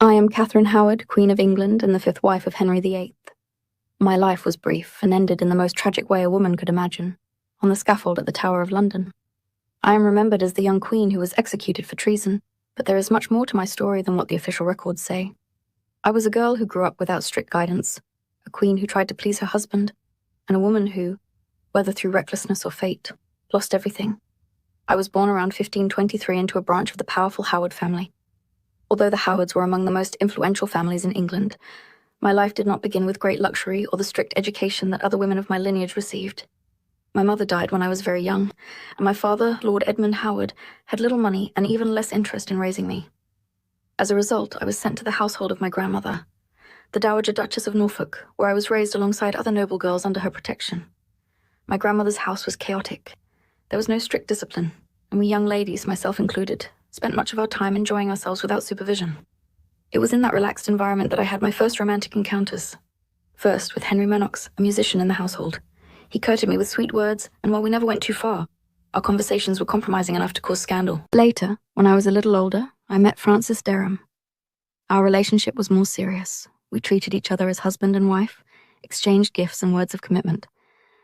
I am Catherine Howard, Queen of England and the fifth wife of Henry VIII. My life was brief and ended in the most tragic way a woman could imagine, on the scaffold at the Tower of London. I am remembered as the young queen who was executed for treason, but there is much more to my story than what the official records say. I was a girl who grew up without strict guidance, a queen who tried to please her husband, and a woman who, whether through recklessness or fate, lost everything. I was born around 1523 into a branch of the powerful Howard family. Although the Howards were among the most influential families in England, my life did not begin with great luxury or the strict education that other women of my lineage received. My mother died when I was very young, and my father, Lord Edmund Howard, had little money and even less interest in raising me. As a result, I was sent to the household of my grandmother, the Dowager Duchess of Norfolk, where I was raised alongside other noble girls under her protection. My grandmother's house was chaotic. There was no strict discipline, and we young ladies, myself included, spent much of our time enjoying ourselves without supervision. It was in that relaxed environment that I had my first romantic encounters. First, with Henry Menox, a musician in the household. He courted me with sweet words, and while we never went too far, our conversations were compromising enough to cause scandal. Later, when I was a little older, I met Francis Derham. Our relationship was more serious. We treated each other as husband and wife, exchanged gifts and words of commitment,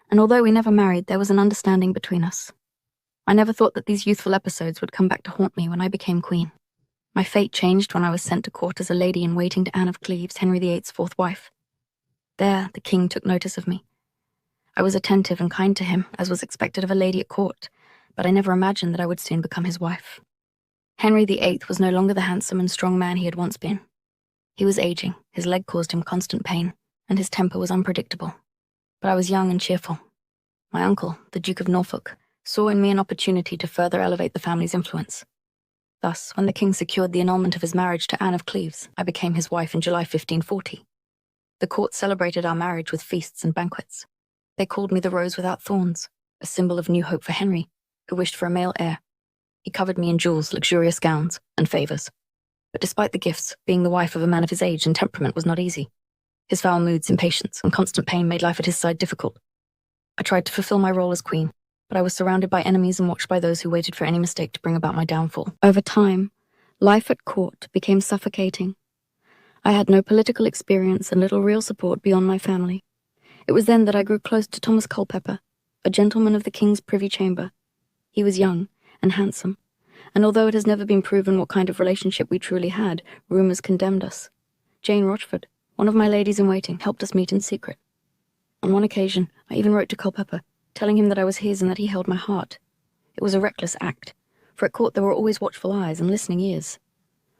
and although we never married, there was an understanding between us. I never thought that these youthful episodes would come back to haunt me when I became queen. My fate changed when I was sent to court as a lady-in-waiting to Anne of Cleves, Henry VIII's fourth wife. There, the king took notice of me. I was attentive and kind to him, as was expected of a lady at court, but I never imagined that I would soon become his wife. Henry VIII was no longer the handsome and strong man he had once been. He was aging, his leg caused him constant pain, and his temper was unpredictable. But I was young and cheerful. My uncle, the Duke of Norfolk, saw in me an opportunity to further elevate the family's influence. Thus, when the king secured the annulment of his marriage to Anne of Cleves, I became his wife in July 1540. The court celebrated our marriage with feasts and banquets. They called me the Rose Without Thorns, a symbol of new hope for Henry, who wished for a male heir. He covered me in jewels, luxurious gowns, and favors. But despite the gifts, being the wife of a man of his age and temperament was not easy. His foul moods, impatience, and constant pain made life at his side difficult. I tried to fulfill my role as queen, but I was surrounded by enemies and watched by those who waited for any mistake to bring about my downfall. Over time, life at court became suffocating. I had no political experience and little real support beyond my family. It was then that I grew close to Thomas Culpeper, a gentleman of the king's privy chamber. He was young and handsome, and although it has never been proven what kind of relationship we truly had, rumors condemned us. Jane Rochford, one of my ladies-in-waiting, helped us meet in secret. On one occasion, I even wrote to Culpeper, telling him that I was his and that he held my heart. It was a reckless act, for at court there were always watchful eyes and listening ears.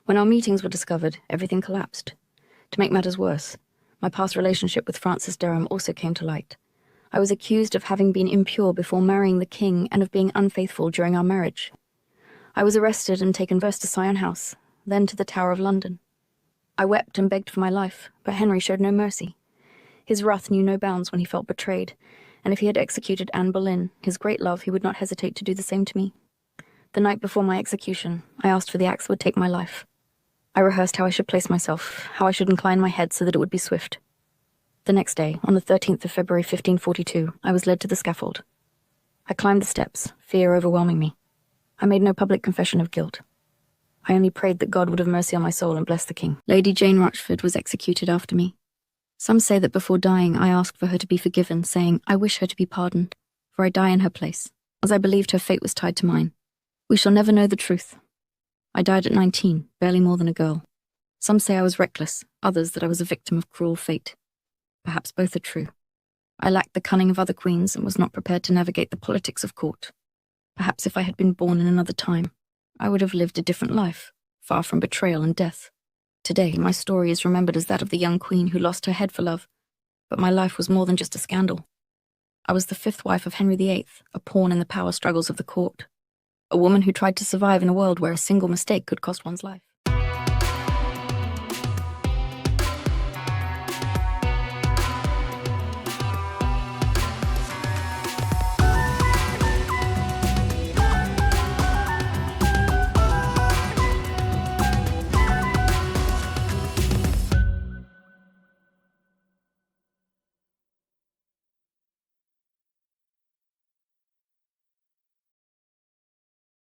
When our meetings were discovered, everything collapsed. To make matters worse, my past relationship with Francis Derham also came to light. I was accused of having been impure before marrying the king and of being unfaithful during our marriage. I was arrested and taken first to Sion House, then to the Tower of London. I wept and begged for my life, but Henry showed no mercy. His wrath knew no bounds when he felt betrayed, and if he had executed Anne Boleyn, his great love, he would not hesitate to do the same to me. The night before my execution, I asked for the axe that would take my life. I rehearsed how I should place myself, how I should incline my head so that it would be swift. The next day, on the 13th of February 1542, I was led to the scaffold. I climbed the steps, fear overwhelming me. I made no public confession of guilt. I only prayed that God would have mercy on my soul and bless the king. Lady Jane Rochford was executed after me. Some say that before dying, I asked for her to be forgiven, saying, I wish her to be pardoned, for I die in her place, as I believed her fate was tied to mine. We shall never know the truth. I died at 19, barely more than a girl. Some say I was reckless, others that I was a victim of cruel fate. Perhaps both are true. I lacked the cunning of other queens and was not prepared to navigate the politics of court. Perhaps if I had been born in another time, I would have lived a different life, far from betrayal and death. Today, my story is remembered as that of the young queen who lost her head for love, but my life was more than just a scandal. I was the fifth wife of Henry VIII, a pawn in the power struggles of the court, a woman who tried to survive in a world where a single mistake could cost one's life.